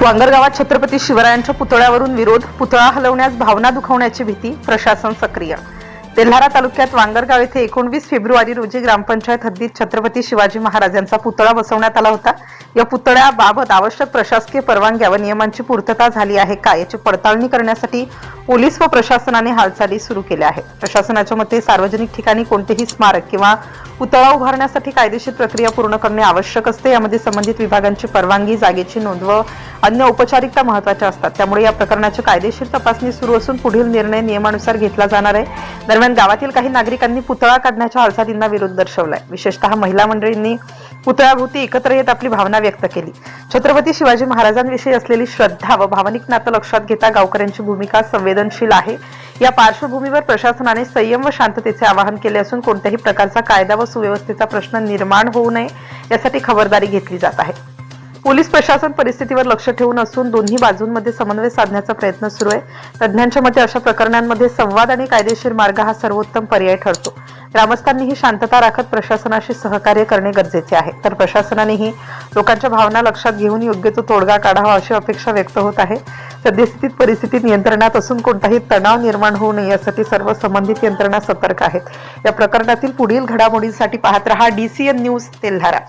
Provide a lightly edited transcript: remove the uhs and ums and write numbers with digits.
वांगर गावात छत्रपती शिवरायांच्या पुतळ्यावरून विरोध, पुतळा हलवण्यास भावना दुखावण्याची भीती, प्रशासन सक्रिय। तेल्हारा तालुक्यात वांगरगाव येथे 19 फेब्रुवारी रोजी ग्रामपंचायत हद्दीत छत्रपती शिवाजी महाराजांचा पुतळा बसवण्यात आला होता। या पुतळ्याबाबत आवश्यक प्रशासकीय परवानग्या व नियमांची पूर्तता झाली आहे का याची पडताळणी करण्यासाठी पोलीस व प्रशासनाने हालचाली सुरू केल्या आहेत। प्रशासनाच्या मते सार्वजनिक ठिकाणी कोणतेही स्मारक किंवा पुतळा उभारण्यासाठी कायदेशीर प्रक्रिया पूर्ण करणे आवश्यक असते। यामध्ये संबंधित विभागांची परवानगी, जागेची नोंद व अन्य औपचारिकता महत्त्वाच्या असतात। त्यामुळे या प्रकरणाची कायदेशीर तपासणी सुरू असून पुढील निर्णय नियमानुसार घेतला जाणार आहे। दरम्यान गावातील काही नागरिकांनी पुतळा काढण्याच्या हालचालींना विरोध दर्शवलाय। विशेषतः महिला मंडळींनी पुतळ्याभोवती एकत्र येत आपली भावना व्यक्त केली। छत्रपती शिवाजी महाराजांविषयी असलेली श्रद्धा व भावनिक नातं लक्षात घेता गावकऱ्यांची भूमिका संवेदनशील आहे। या पार्श्वभूमीवर प्रशासनाने संयम व शांततेचे आवाहन केले असून कोणत्याही प्रकारचा कायदा व सुव्यवस्थेचा प्रश्न निर्माण होऊ नये यासाठी खबरदारी घेतली जात आहे। पोलीस प्रशासन परिस्थितीवर लक्ष ठेवून असून दोन्ही बाजूंमध्ये समन्वय साधण्याचा प्रयत्न सुरू आहे। तज्ज्ञांच्या मते अशा प्रकरणांमध्ये संवाद आणि कायदेशीर मार्ग हा सर्वोत्तम पर्याय ठरतो। ग्रामस्थांनीही शांतता राखत प्रशासनाशी सहकार्य करणे गरजेचे आहे। तर प्रशासनानेही लोकांच्या भावना लक्षात घेऊन योग्य तो तोडगा काढावा अशी अपेक्षा व्यक्त होत आहे। सद्यस्थितीत परिस्थिती नियंत्रणात असून कोणताही तणाव निर्माण होऊ नये यासाठी सर्व संबंधित यंत्रणा सतर्क आहेत। या प्रकरणातील पुढील घडामोडींसाठी पाहत रहा DCN न्यूज तेल्हारा।